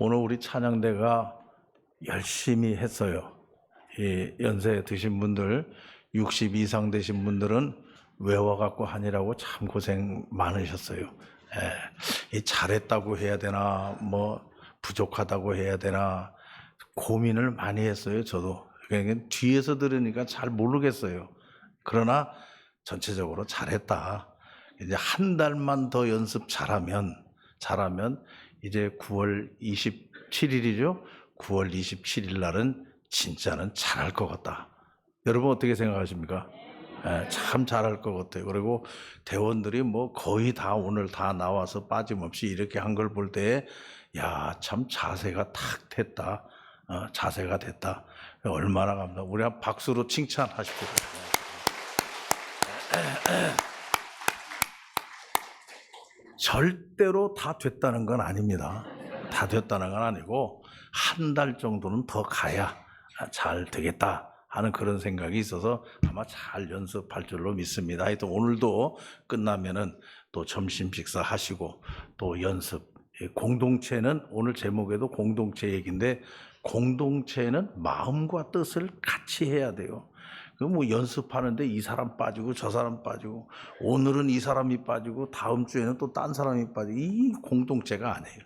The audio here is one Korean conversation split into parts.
오늘 우리 찬양대가 열심히 했어요. 이 연세 드신 분들, 60 이상 되신 분들은 외워갖고 하느라고 참 고생 많으셨어요. 이 잘했다고 해야 되나, 뭐 부족하다고 해야 되나 고민을 많이 했어요. 저도. 그러니까 뒤에서 들으니까 잘 모르겠어요. 그러나 전체적으로 잘했다. 이제 한 달만 더 연습 잘하면 이제 9월 27일이죠. 9월 27일 날은 진짜는 잘할 것 같다. 여러분 어떻게 생각하십니까? 참 잘할 것 같아요. 그리고 대원들이 뭐 거의 다 오늘 다 나와서 빠짐없이 이렇게 한 걸 볼 때, 야, 참 자세가 탁 됐다. 자세가 됐다. 얼마나 감사합니다. 우리 한 박수로 칭찬하십시오. 절대로 다 됐다는 건 아닙니다. 다 됐다는 건 아니고 한 달 정도는 더 가야 잘 되겠다 하는 그런 생각이 있어서 아마 잘 연습할 줄로 믿습니다. 하여튼 오늘도 끝나면은 또 점심 식사 하시고 또 연습. 공동체는 오늘 제목에도 공동체 얘기인데, 공동체는 마음과 뜻을 같이 해야 돼요. 그 뭐 연습하는데 이 사람 빠지고 저 사람 빠지고, 오늘은 이 사람이 빠지고 다음 주에는 또 딴 사람이 빠지고, 이 공동체가 아니에요.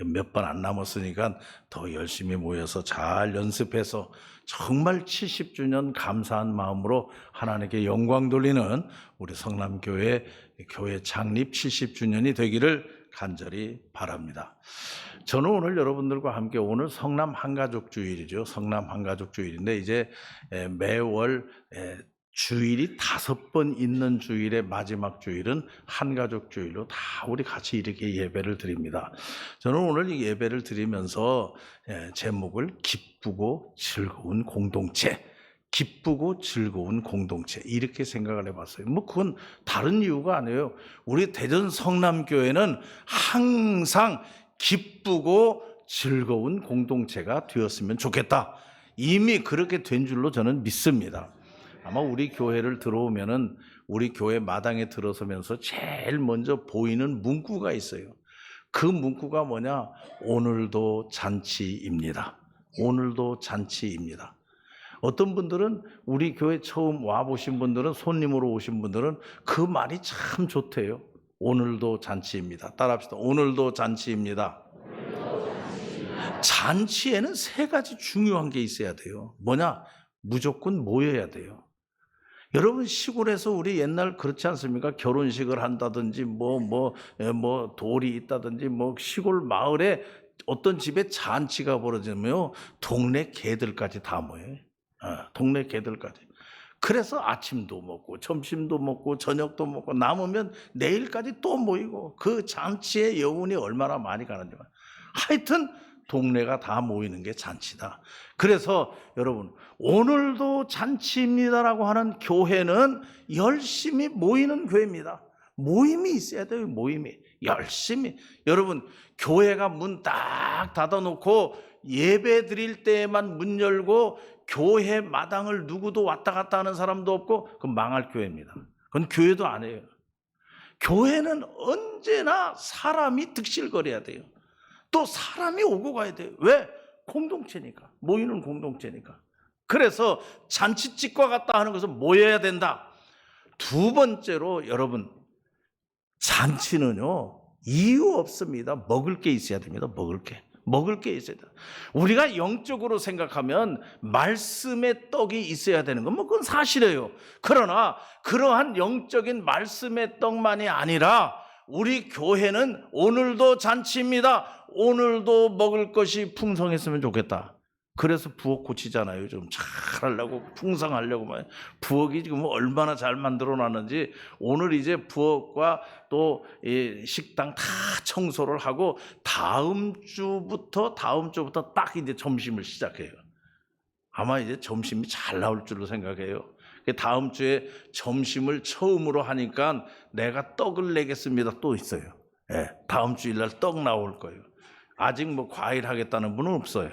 몇 번 안 남았으니까 더 열심히 모여서 잘 연습해서 정말 70주년 감사한 마음으로 하나님께 영광 돌리는 우리 성남교회 교회 창립 70주년이 되기를 간절히 바랍니다. 저는 오늘 여러분들과 함께, 오늘 성남 한가족 주일이죠. 성남 한가족 주일인데 이제 매월 주일이 5번 있는 주일의 마지막 주일은 한가족 주일로 다 우리 같이 이렇게 예배를 드립니다. 저는 오늘 이 예배를 드리면서 제목을 기쁘고 즐거운 공동체, 기쁘고 즐거운 공동체, 이렇게 생각을 해봤어요. 뭐 그건 다른 이유가 아니에요. 우리 대전 성남교회는 항상 기쁘고 즐거운 공동체가 되었으면 좋겠다. 이미 그렇게 된 줄로 저는 믿습니다. 아마 우리 교회를 들어오면은, 우리 교회 마당에 들어서면서 제일 먼저 보이는 문구가 있어요. 그 문구가 뭐냐? 오늘도 잔치입니다. 오늘도 잔치입니다. 어떤 분들은, 우리 교회 처음 와보신 분들은, 손님으로 오신 분들은 그 말이 참 좋대요. 오늘도 잔치입니다. 따라합시다. 오늘도 잔치입니다. 잔치에는 3가지 중요한 게 있어야 돼요. 뭐냐? 무조건 모여야 돼요. 여러분, 시골에서 우리 옛날 그렇지 않습니까? 결혼식을 한다든지 뭐 돌이 있다든지 뭐 시골 마을에 어떤 집에 잔치가 벌어지면 동네 개들까지 다 모여요. 동네 개들까지. 그래서 아침도 먹고 점심도 먹고 저녁도 먹고 남으면 내일까지 또 모이고, 그 잔치의 여운이 얼마나 많이 가는지. 하여튼 동네가 다 모이는 게 잔치다. 그래서 여러분, 오늘도 잔치입니다라고 하는 교회는 열심히 모이는 교회입니다. 모임이 있어야 돼요. 모임이 열심히. 여러분, 교회가 문 딱 닫아놓고 예배 드릴 때에만 문 열고 교회 마당을 누구도 왔다 갔다 하는 사람도 없고, 그건 망할 교회입니다. 그건 교회도 아니에요. 교회는 언제나 사람이 득실거려야 돼요. 또 사람이 오고 가야 돼요. 왜? 공동체니까. 모이는 공동체니까. 그래서 잔치집과 같다 하는 것은 모여야 된다. 2번째로 여러분, 잔치는요 이유 없습니다. 먹을 게 있어야 됩니다. 먹을 게 있어야 돼요. 우리가 영적으로 생각하면 말씀의 떡이 있어야 되는 건 뭐 그건 사실이에요. 그러나 그러한 영적인 말씀의 떡만이 아니라 우리 교회는 오늘도 잔치입니다. 오늘도 먹을 것이 풍성했으면 좋겠다. 그래서 부엌 고치잖아요. 좀 잘하려고, 풍성하려고. 부엌이 지금 얼마나 잘 만들어놨는지, 오늘 이제 부엌과 또 식당 다 청소를 하고 다음 주부터 딱 이제 점심을 시작해요. 아마 이제 점심이 잘 나올 줄로 생각해요. 다음 주에 점심을 처음으로 하니까 내가 떡을 내겠습니다. 또 있어요. 다음 주일날 떡 나올 거예요. 아직 뭐 과일 하겠다는 분은 없어요.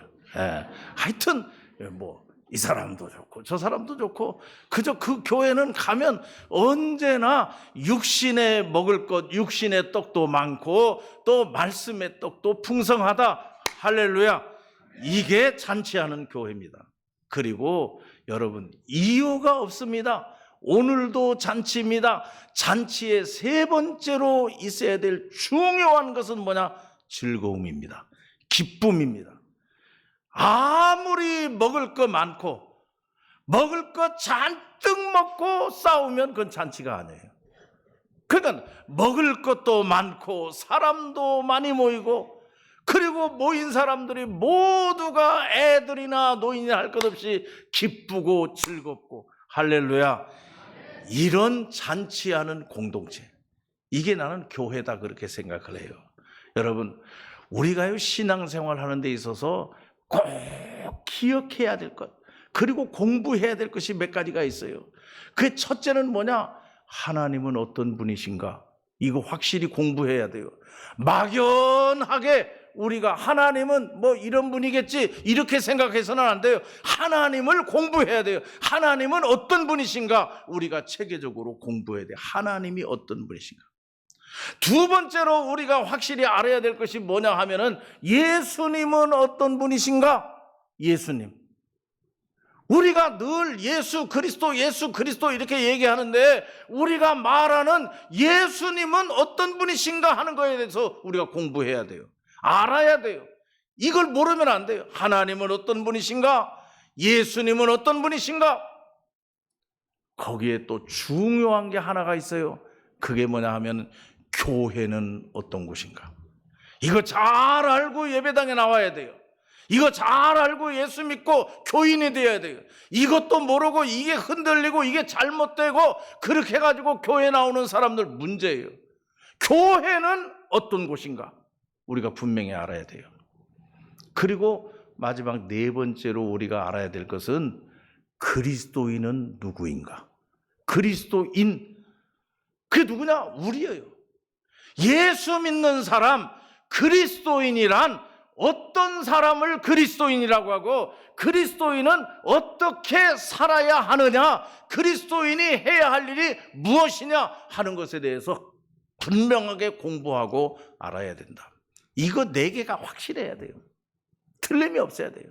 하여튼 뭐 이 사람도 좋고 저 사람도 좋고, 그저 그 교회는 가면 언제나 육신에 먹을 것, 육신의 떡도 많고 또 말씀의 떡도 풍성하다. 할렐루야. 이게 잔치하는 교회입니다. 그리고 여러분, 이유가 없습니다. 오늘도 잔치입니다. 잔치의 세 번째로 있어야 될 중요한 것은 뭐냐? 즐거움입니다. 기쁨입니다. 아무리 먹을 거 많고 먹을 거 잔뜩 먹고 싸우면 그건 잔치가 아니에요. 그러니까 먹을 것도 많고 사람도 많이 모이고, 그리고 모인 사람들이 모두가 애들이나 노인이나 할 것 없이 기쁘고 즐겁고, 할렐루야. 이런 잔치하는 공동체, 이게 나는 교회다 그렇게 생각을 해요. 여러분, 우리가요 신앙생활 하는 데 있어서 꼭 기억해야 될 것, 그리고 공부해야 될 것이 몇 가지가 있어요. 그 첫째는 뭐냐? 하나님은 어떤 분이신가? 이거 확실히 공부해야 돼요. 막연하게 우리가 하나님은 뭐 이런 분이겠지 이렇게 생각해서는 안 돼요. 하나님을 공부해야 돼요. 하나님은 어떤 분이신가? 우리가 체계적으로 공부해야 돼요. 하나님이 어떤 분이신가? 두 번째로 우리가 확실히 알아야 될 것이 뭐냐 하면은 예수님은 어떤 분이신가? 예수님. 우리가 늘 예수 그리스도 이렇게 얘기하는데, 우리가 말하는 예수님은 어떤 분이신가 하는 거에 대해서 우리가 공부해야 돼요. 알아야 돼요. 이걸 모르면 안 돼요. 하나님은 어떤 분이신가? 예수님은 어떤 분이신가? 거기에 또 중요한 게 하나가 있어요. 그게 뭐냐 하면 교회는 어떤 곳인가? 이거 잘 알고 예배당에 나와야 돼요. 이거 잘 알고 예수 믿고 교인이 되어야 돼요. 이것도 모르고 이게 흔들리고 이게 잘못되고 그렇게 해가지고 교회 나오는 사람들 문제예요. 교회는 어떤 곳인가? 우리가 분명히 알아야 돼요. 그리고 마지막 네 번째로 우리가 알아야 될 것은 그리스도인은 누구인가? 그리스도인, 그게 누구냐? 우리예요. 예수 믿는 사람, 그리스도인이란 어떤 사람을 그리스도인이라고 하고, 그리스도인은 어떻게 살아야 하느냐, 그리스도인이 해야 할 일이 무엇이냐 하는 것에 대해서 분명하게 공부하고 알아야 된다. 이거 네 개가 확실해야 돼요. 틀림이 없어야 돼요.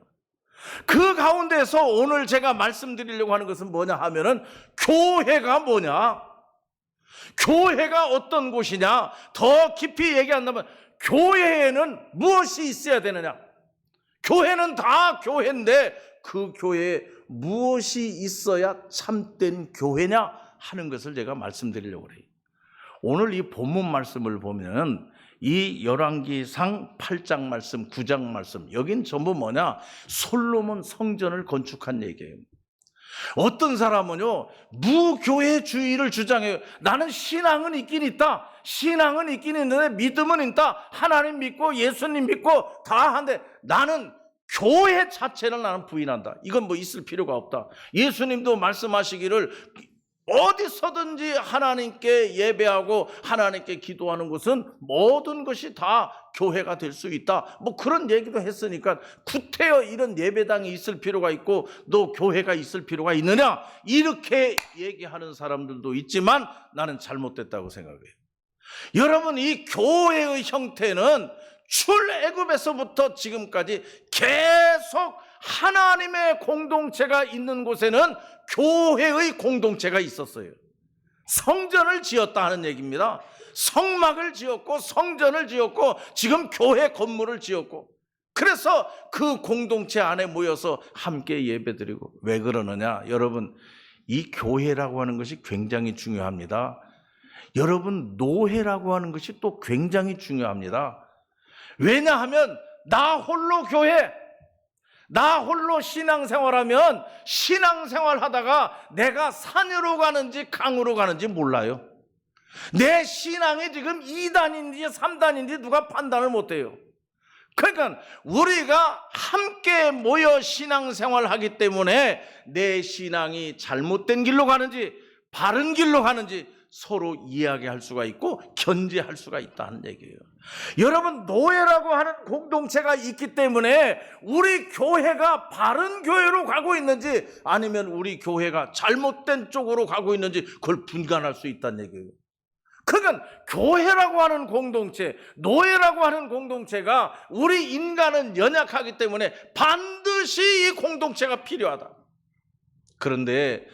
그 가운데서 오늘 제가 말씀드리려고 하는 것은 뭐냐 하면은 교회가 뭐냐, 교회가 어떤 곳이냐, 더 깊이 얘기한다면 교회에는 무엇이 있어야 되느냐? 교회는 다 교회인데 그 교회에 무엇이 있어야 참된 교회냐 하는 것을 제가 말씀드리려고 해요. 오늘 이 본문 말씀을 보면 이 열왕기상 8장 말씀, 9장 말씀, 여긴 전부 뭐냐? 솔로몬 성전을 건축한 얘기예요. 어떤 사람은요 무교회주의를 주장해요. 나는 신앙은 있긴 있다, 신앙은 있긴 있는데 믿음은 있다, 하나님 믿고 예수님 믿고 다 한데 나는 교회 자체를 나는 부인한다. 이건 뭐 있을 필요가 없다. 예수님도 말씀하시기를 어디서든지 하나님께 예배하고 하나님께 기도하는 것은 모든 것이 다 교회가 될 수 있다, 뭐 그런 얘기도 했으니까 구태여 이런 예배당이 있을 필요가 있고 너 교회가 있을 필요가 있느냐 이렇게 얘기하는 사람들도 있지만 나는 잘못됐다고 생각해요. 여러분, 이 교회의 형태는 출애굽에서부터 지금까지 계속 하나님의 공동체가 있는 곳에는 교회의 공동체가 있었어요. 성전을 지었다 하는 얘기입니다. 성막을 지었고 성전을 지었고 지금 교회 건물을 지었고, 그래서 그 공동체 안에 모여서 함께 예배드리고. 왜 그러느냐? 여러분, 이 교회라고 하는 것이 굉장히 중요합니다. 여러분, 노회라고 하는 것이 또 굉장히 중요합니다. 왜냐하면 나 홀로 교회, 나 홀로 신앙생활하면 신앙생활하다가 내가 산으로 가는지 강으로 가는지 몰라요. 내 신앙이 지금 2단인지 3단인지 누가 판단을 못해요. 그러니까 우리가 함께 모여 신앙생활하기 때문에 내 신앙이 잘못된 길로 가는지 바른 길로 가는지 서로 이야기할 수가 있고 견제할 수가 있다는 얘기예요. 여러분, 노예라고 하는 공동체가 있기 때문에 우리 교회가 바른 교회로 가고 있는지 아니면 우리 교회가 잘못된 쪽으로 가고 있는지 그걸 분간할 수 있다는 얘기예요. 그러니까 교회라고 하는 공동체, 노예라고 하는 공동체가 우리 인간은 연약하기 때문에 반드시 이 공동체가 필요하다. 그런데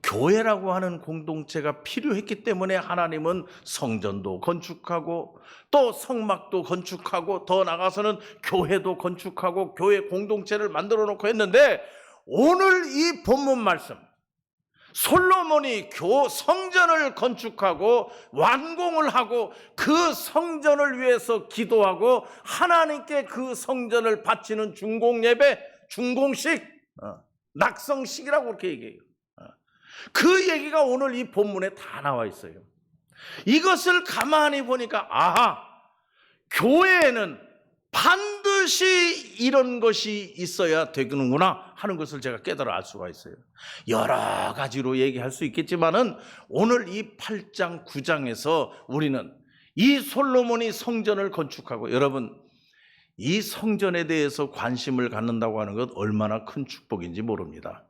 교회라고 하는 공동체가 필요했기 때문에 하나님은 성전도 건축하고 또 성막도 건축하고 더 나가서는 교회도 건축하고 교회 공동체를 만들어 놓고 했는데, 오늘 이 본문 말씀, 솔로몬이 성전을 건축하고 완공을 하고 그 성전을 위해서 기도하고 하나님께 그 성전을 바치는 중공예배, 중공식, 낙성식이라고 그렇게 얘기해요. 그 얘기가 오늘 이 본문에 다 나와 있어요. 이것을 가만히 보니까 아하, 교회에는 반드시 이런 것이 있어야 되는구나 하는 것을 제가 깨달아 알 수가 있어요. 여러 가지로 얘기할 수 있겠지만은 오늘 이 8장 9장에서 우리는 이 솔로몬이 성전을 건축하고, 여러분 이 성전에 대해서 관심을 갖는다고 하는 것 얼마나 큰 축복인지 모릅니다.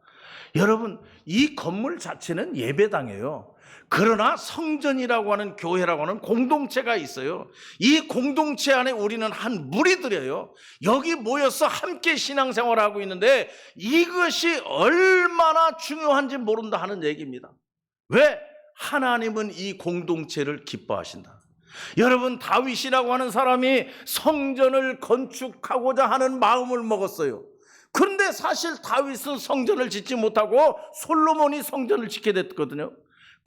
여러분 이 건물 자체는 예배당이에요. 그러나 성전이라고 하는, 교회라고 하는 공동체가 있어요. 이 공동체 안에 우리는 한 무리들이에요. 여기 모여서 함께 신앙생활을 하고 있는데 이것이 얼마나 중요한지 모른다 하는 얘기입니다. 왜? 하나님은 이 공동체를 기뻐하신다. 여러분 다윗이라고 하는 사람이 성전을 건축하고자 하는 마음을 먹었어요. 그런데 사실 다윗은 성전을 짓지 못하고 솔로몬이 성전을 짓게 됐거든요.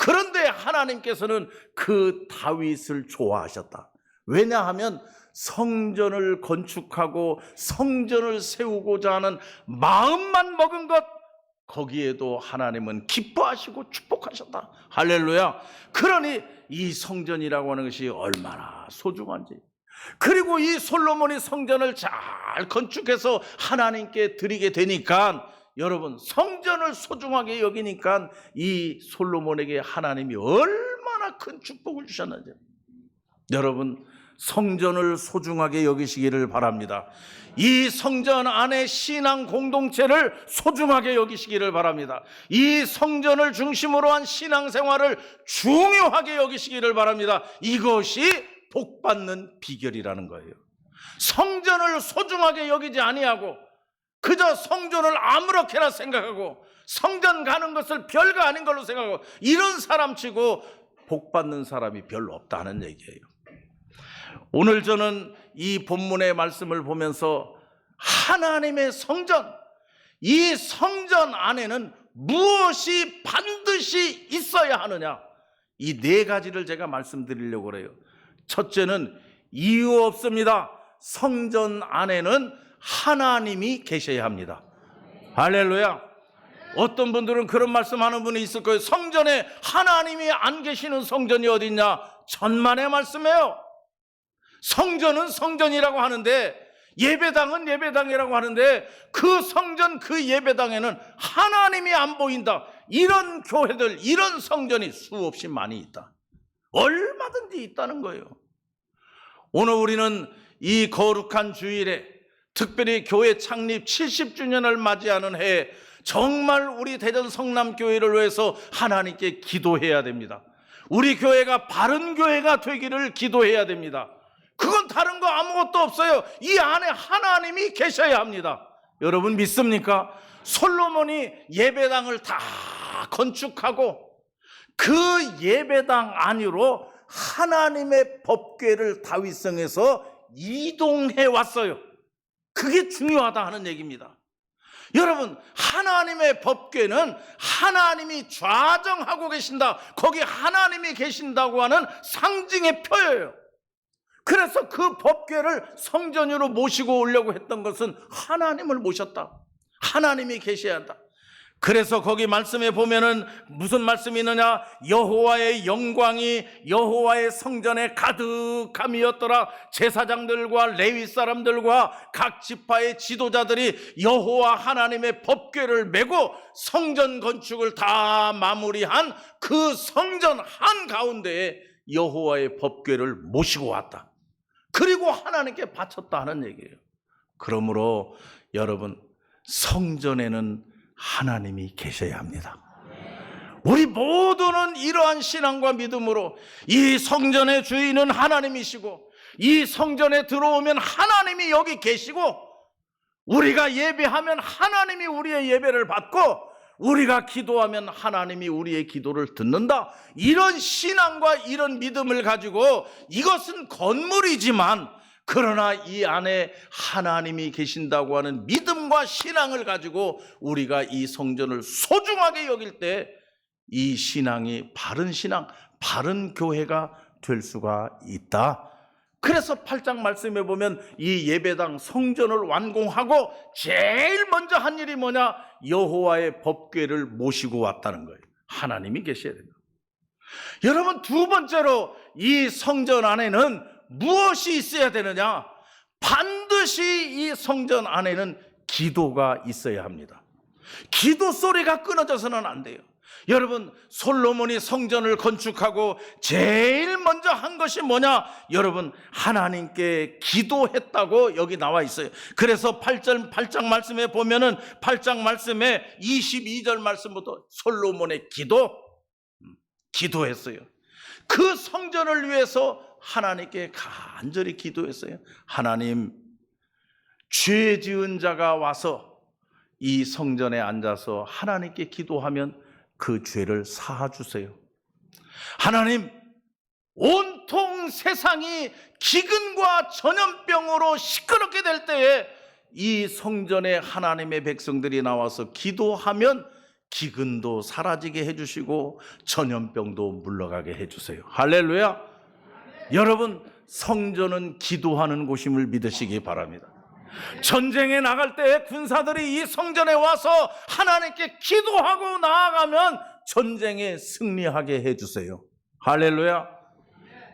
그런데 하나님께서는 그 다윗을 좋아하셨다. 왜냐하면 성전을 건축하고 성전을 세우고자 하는 마음만 먹은 것, 거기에도 하나님은 기뻐하시고 축복하셨다. 할렐루야. 그러니 이 성전이라고 하는 것이 얼마나 소중한지, 그리고 이 솔로몬이 성전을 잘 건축해서 하나님께 드리게 되니까, 여러분 성전을 소중하게 여기니까 이 솔로몬에게 하나님이 얼마나 큰 축복을 주셨는지, 여러분 성전을 소중하게 여기시기를 바랍니다. 이 성전 안에 신앙 공동체를 소중하게 여기시기를 바랍니다. 이 성전을 중심으로 한 신앙생활을 중요하게 여기시기를 바랍니다. 이것이 복받는 비결이라는 거예요. 성전을 소중하게 여기지 아니하고 그저 성전을 아무렇게나 생각하고 성전 가는 것을 별거 아닌 걸로 생각하고, 이런 사람치고 복받는 사람이 별로 없다는 얘기예요. 오늘 저는 이 본문의 말씀을 보면서 하나님의 성전, 이 성전 안에는 무엇이 반드시 있어야 하느냐, 이 네 가지를 제가 말씀드리려고 그래요. 첫째는 이유 없습니다. 성전 안에는 하나님이 계셔야 합니다. 할렐루야. 어떤 분들은 그런 말씀하는 분이 있을 거예요. 성전에 하나님이 안 계시는 성전이 어디 있냐? 천만의 말씀이에요. 성전은 성전이라고 하는데, 예배당은 예배당이라고 하는데, 그 성전 그 예배당에는 하나님이 안 보인다. 이런 교회들, 이런 성전이 수없이 많이 있다. 얼마든지 있다는 거예요. 오늘 우리는 이 거룩한 주일에, 특별히 교회 창립 70주년을 맞이하는 해에 정말 우리 대전 성남교회를 위해서 하나님께 기도해야 됩니다. 우리 교회가 바른 교회가 되기를 기도해야 됩니다. 그건 다른 거 아무것도 없어요. 이 안에 하나님이 계셔야 합니다. 여러분 믿습니까? 솔로몬이 예배당을 다 건축하고 그 예배당 안으로 하나님의 법궤를 다윗성에서 이동해 왔어요. 그게 중요하다 하는 얘기입니다. 여러분 하나님의 법궤는 하나님이 좌정하고 계신다, 거기 하나님이 계신다고 하는 상징의 표예요. 그래서 그 법궤를 성전으로 모시고 오려고 했던 것은 하나님을 모셨다, 하나님이 계셔야 한다. 그래서 거기 말씀에 보면은 무슨 말씀이 있느냐? 여호와의 영광이 여호와의 성전에 가득함이었더라. 제사장들과 레위 사람들과 각 지파의 지도자들이 여호와 하나님의 법궤를 메고 성전 건축을 다 마무리한 그 성전 한가운데에 여호와의 법궤를 모시고 왔다. 그리고 하나님께 바쳤다 하는 얘기예요. 그러므로 여러분 성전에는 하나님이 계셔야 합니다. 우리 모두는 이러한 신앙과 믿음으로 이 성전의 주인은 하나님이시고 이 성전에 들어오면 하나님이 여기 계시고 우리가 예배하면 하나님이 우리의 예배를 받고 우리가 기도하면 하나님이 우리의 기도를 듣는다. 이런 신앙과 이런 믿음을 가지고 이것은 건물이지만 그러나 이 안에 하나님이 계신다고 하는 믿음과 신앙을 가지고 우리가 이 성전을 소중하게 여길 때 이 신앙이 바른 신앙, 바른 교회가 될 수가 있다. 그래서 8장 말씀에 보면 이 예배당 성전을 완공하고 제일 먼저 한 일이 뭐냐? 여호와의 법궤를 모시고 왔다는 거예요. 하나님이 계셔야 된다. 여러분, 두 번째로 이 성전 안에는 무엇이 있어야 되느냐? 반드시 이 성전 안에는 기도가 있어야 합니다. 기도 소리가 끊어져서는 안 돼요. 여러분, 솔로몬이 성전을 건축하고 제일 먼저 한 것이 뭐냐? 여러분, 하나님께 기도했다고 여기 나와 있어요. 그래서 8장 말씀에 보면은 8장 말씀에 22절 말씀부터 솔로몬의 기도했어요. 그 성전을 위해서 하나님께 간절히 기도했어요. 하나님, 죄 지은 자가 와서 이 성전에 앉아서 하나님께 기도하면 그 죄를 사하주세요. 하나님, 온통 세상이 기근과 전염병으로 시끄럽게 될 때에 이 성전에 하나님의 백성들이 나와서 기도하면 기근도 사라지게 해주시고 전염병도 물러가게 해주세요. 할렐루야. 여러분, 성전은 기도하는 곳임을 믿으시기 바랍니다. 전쟁에 나갈 때 군사들이 이 성전에 와서 하나님께 기도하고 나아가면 전쟁에 승리하게 해주세요. 할렐루야.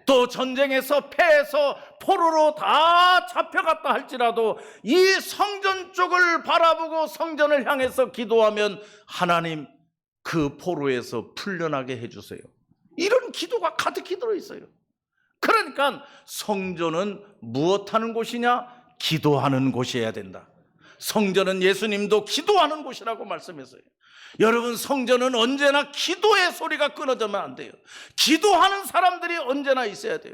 또 전쟁에서 패해서 포로로 다 잡혀갔다 할지라도 이 성전 쪽을 바라보고 성전을 향해서 기도하면 하나님 그 포로에서 풀려나게 해주세요. 이런 기도가 가득히 들어있어요. 그러니까 성전은 무엇하는 곳이냐? 기도하는 곳이어야 된다. 성전은 예수님도 기도하는 곳이라고 말씀했어요. 여러분, 성전은 언제나 기도의 소리가 끊어지면 안 돼요. 기도하는 사람들이 언제나 있어야 돼요.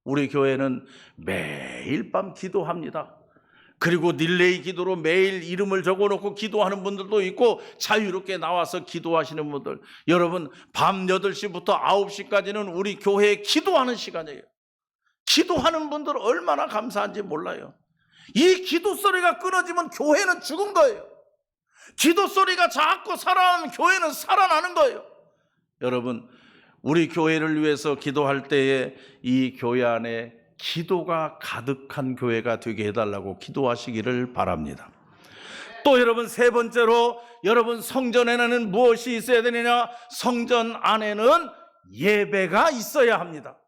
우리 교회는 매일 밤 기도합니다. 그리고 릴레이 기도로 매일 이름을 적어놓고 기도하는 분들도 있고 자유롭게 나와서 기도하시는 분들, 여러분, 밤 8시부터 9시까지는 우리 교회에 기도하는 시간이에요. 기도하는 분들 얼마나 감사한지 몰라요. 이 기도 소리가 끊어지면 교회는 죽은 거예요. 기도 소리가 자꾸 살아나면 교회는 살아나는 거예요. 여러분, 우리 교회를 위해서 기도할 때에 이 교회 안에 기도가 가득한 교회가 되게 해달라고 기도하시기를 바랍니다. 또 여러분, 세 번째로 여러분, 성전에는 무엇이 있어야 되느냐? 성전 안에는 예배가 있어야 합니다.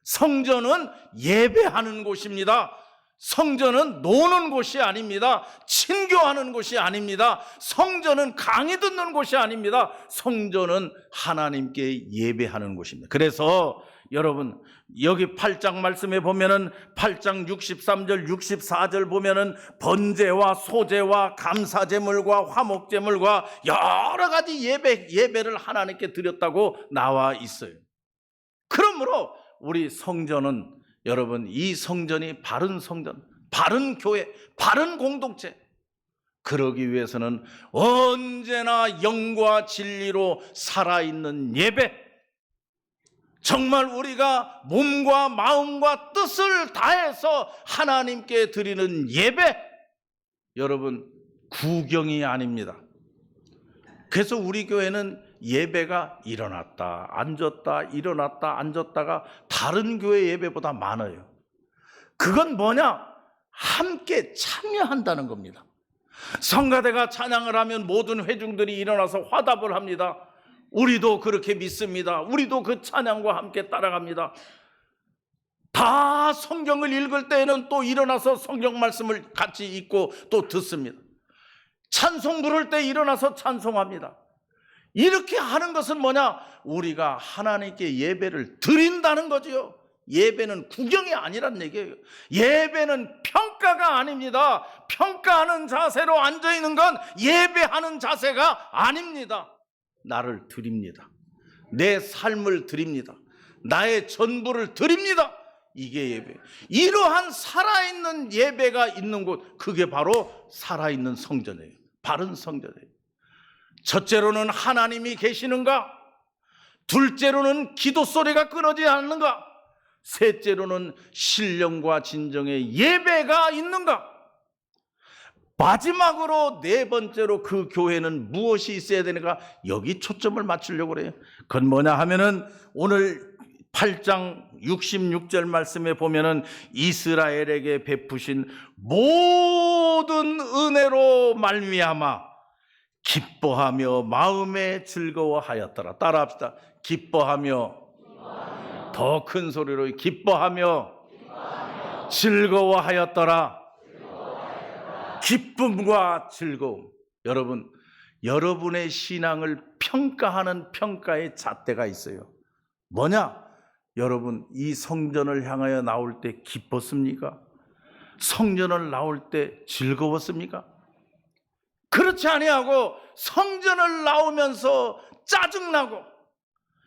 성전은 예배하는 곳입니다. 성전은 노는 곳이 아닙니다. 친교하는 곳이 아닙니다. 성전은 강의 듣는 곳이 아닙니다. 성전은 하나님께 예배하는 곳입니다. 그래서 여러분, 여기 8장 말씀에 보면은 8장 63절 64절 보면은 번제와 소제와 감사제물과 화목제물과 여러 가지 예배를 하나님께 드렸다고 나와 있어요. 그러므로 우리 성전은, 여러분, 이 성전이 바른 성전, 바른 교회, 바른 공동체, 그러기 위해서는 언제나 영과 진리로 살아있는 예배, 정말 우리가 몸과 마음과 뜻을 다해서 하나님께 드리는 예배, 여러분, 구경이 아닙니다. 그래서 우리 교회는 예배가 일어났다 앉았다 일어났다 앉았다가 다른 교회 예배보다 많아요. 그건 뭐냐? 함께 참여한다는 겁니다. 성가대가 찬양을 하면 모든 회중들이 일어나서 화답을 합니다. 우리도 그렇게 믿습니다. 우리도 그 찬양과 함께 따라갑니다. 다 성경을 읽을 때에는 또 일어나서 성경 말씀을 같이 읽고 또 듣습니다. 찬송 부를 때 일어나서 찬송합니다. 이렇게 하는 것은 뭐냐? 우리가 하나님께 예배를 드린다는 거지요. 예배는 구경이 아니란 얘기예요. 예배는 평가가 아닙니다. 평가하는 자세로 앉아있는 건 예배하는 자세가 아닙니다. 나를 드립니다. 내 삶을 드립니다. 나의 전부를 드립니다. 이게 예배. 이러한 살아있는 예배가 있는 곳, 그게 바로 살아있는 성전이에요. 바른 성전이에요. 첫째로는 하나님이 계시는가? 둘째로는 기도 소리가 끊어지지 않는가? 셋째로는 신령과 진정의 예배가 있는가? 마지막으로 네 번째로 그 교회는 무엇이 있어야 되는가? 여기 초점을 맞추려고 그래요. 그건 뭐냐 하면은 오늘 8장 66절 말씀에 보면은 이스라엘에게 베푸신 모든 은혜로 말미암아 기뻐하며 마음에 즐거워하였더라. 따라합시다. 기뻐하며 더 큰 소리로 기뻐하며 즐거워하였더라. 기쁨과 즐거움. 여러분, 여러분의 신앙을 평가하는 평가의 잣대가 있어요. 뭐냐? 여러분, 이 성전을 향하여 나올 때 기뻤습니까? 성전을 나올 때 즐거웠습니까? 그렇지 아니하고 성전을 나오면서 짜증나고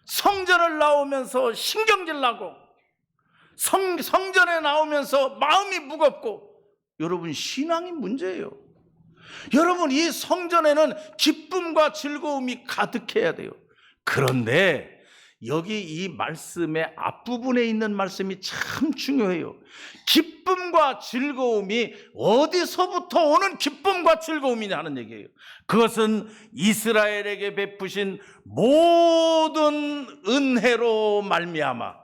성전을 나오면서 신경질 나고 성전에 나오면서 마음이 무겁고, 여러분 신앙이 문제예요. 여러분 이 성전에는 기쁨과 즐거움이 가득해야 돼요. 그런데 여기 이 말씀의 앞부분에 있는 말씀이 참 중요해요. 기쁨과 즐거움이 어디서부터 오는 기쁨과 즐거움이냐는 얘기예요. 그것은 이스라엘에게 베푸신 모든 은혜로 말미암아.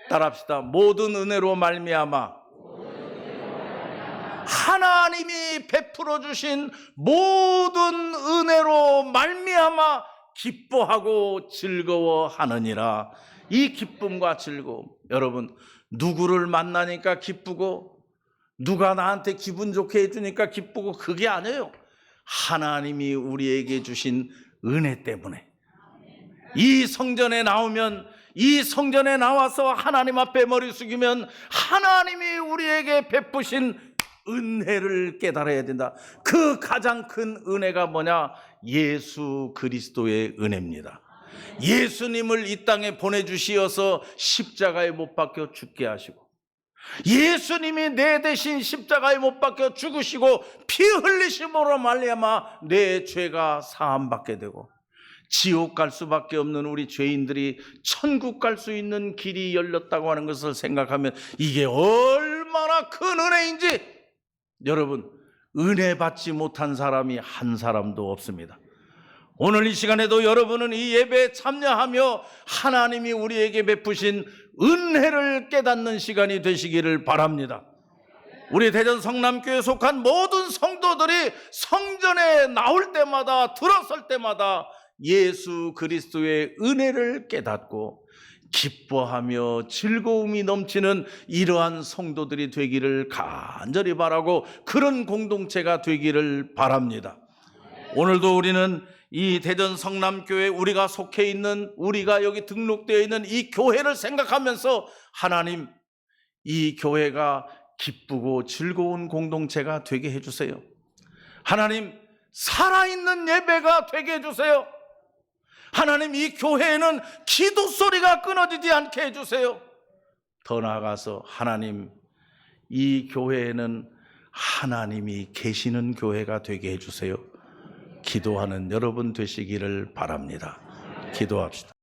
따라합시다. 모든 은혜로 말미암아. 하나님이 베풀어 주신 모든 은혜로 말미암아 기뻐하고 즐거워하느니라. 이 기쁨과 즐거움, 여러분 누구를 만나니까 기쁘고 누가 나한테 기분 좋게 해주니까 기쁘고 그게 아니에요. 하나님이 우리에게 주신 은혜 때문에 이 성전에 나오면, 이 성전에 나와서 하나님 앞에 머리 숙이면 하나님이 우리에게 베푸신 은혜를 깨달아야 된다. 그 가장 큰 은혜가 뭐냐? 예수 그리스도의 은혜입니다. 예수님을 이 땅에 보내주시어서 십자가에 못 박혀 죽게 하시고, 예수님이 내 대신 십자가에 못 박혀 죽으시고 피 흘리심으로 말미암아 내 죄가 사함받게 되고, 지옥 갈 수밖에 없는 우리 죄인들이 천국 갈 수 있는 길이 열렸다고 하는 것을 생각하면 이게 얼마나 큰 은혜인지, 여러분 은혜 받지 못한 사람이 한 사람도 없습니다. 오늘 이 시간에도 여러분은 이 예배에 참여하며 하나님이 우리에게 베푸신 은혜를 깨닫는 시간이 되시기를 바랍니다. 우리 대전 성남교회에 속한 모든 성도들이 성전에 나올 때마다, 들어설 때마다 예수 그리스도의 은혜를 깨닫고 기뻐하며 즐거움이 넘치는 이러한 성도들이 되기를 간절히 바라고, 그런 공동체가 되기를 바랍니다. 오늘도 우리는 이 대전 성남교회, 우리가 속해 있는, 우리가 여기 등록되어 있는 이 교회를 생각하면서 하나님, 이 교회가 기쁘고 즐거운 공동체가 되게 해주세요. 하나님, 살아있는 예배가 되게 해주세요. 하나님, 이 교회에는 기도 소리가 끊어지지 않게 해주세요. 더 나아가서 하나님, 이 교회에는 하나님이 계시는 교회가 되게 해주세요. 기도하는 여러분 되시기를 바랍니다. 기도합시다.